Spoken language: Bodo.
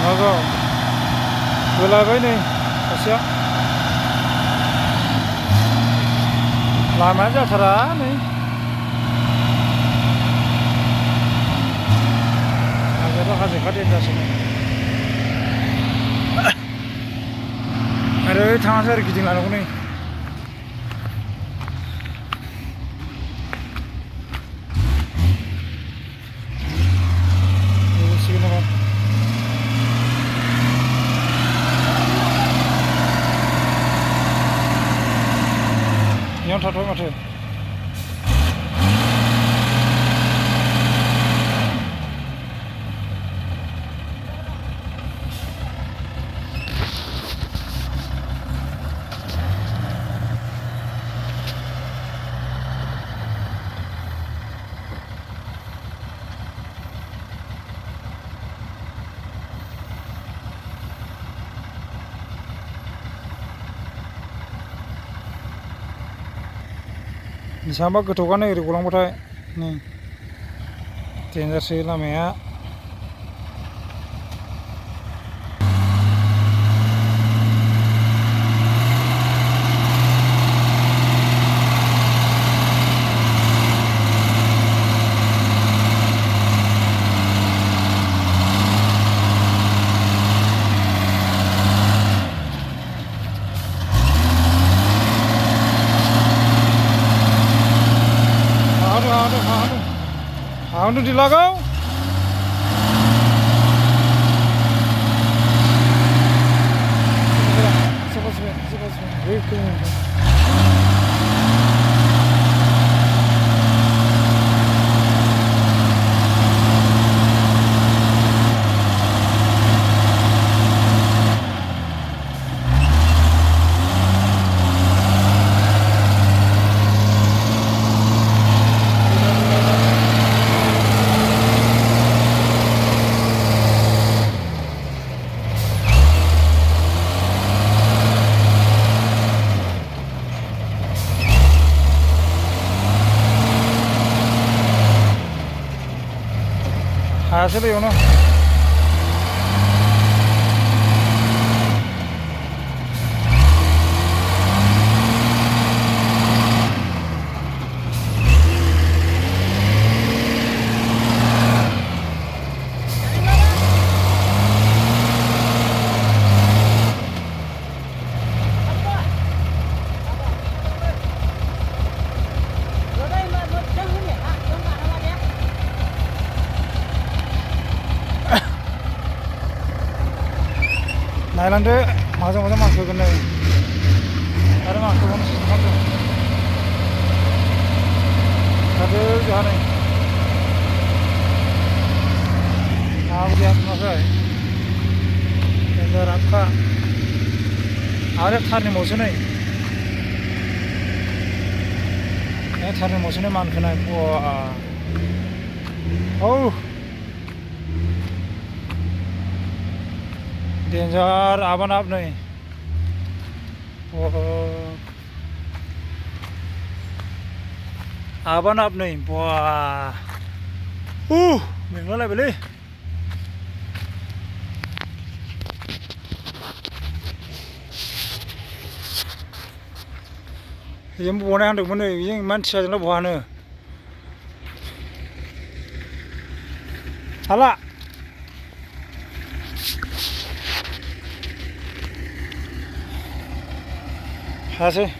नंगौ बोलायबाय नै सासेया लामायानो जाथारा नै हाजोआथ' हाजोखा देनजारसो आरो थाङासै आरो गिदिंलांनांगौ नै बेयावनो थाथ'बाय माथो बेसेबांबा गोथौखानो ओरै गलांबाथाय नै देनजारसो लामाया Haunu dilagaw. Hasil yun Nailande mazang-mazang masuk kan nih. Ada masuk kan masuk. Ada jalan nih. Aku dia masuk. Ada raka. Ada thar nih musuh nih. Ini thar nih musuh nih man kena. Wah. Oh. Danger aban up nih. Oh. Aban up nih. Wah. Mình lại beli. Yang bukan yang được mana, yang manusia jenak bukan ne. Hala. Hasil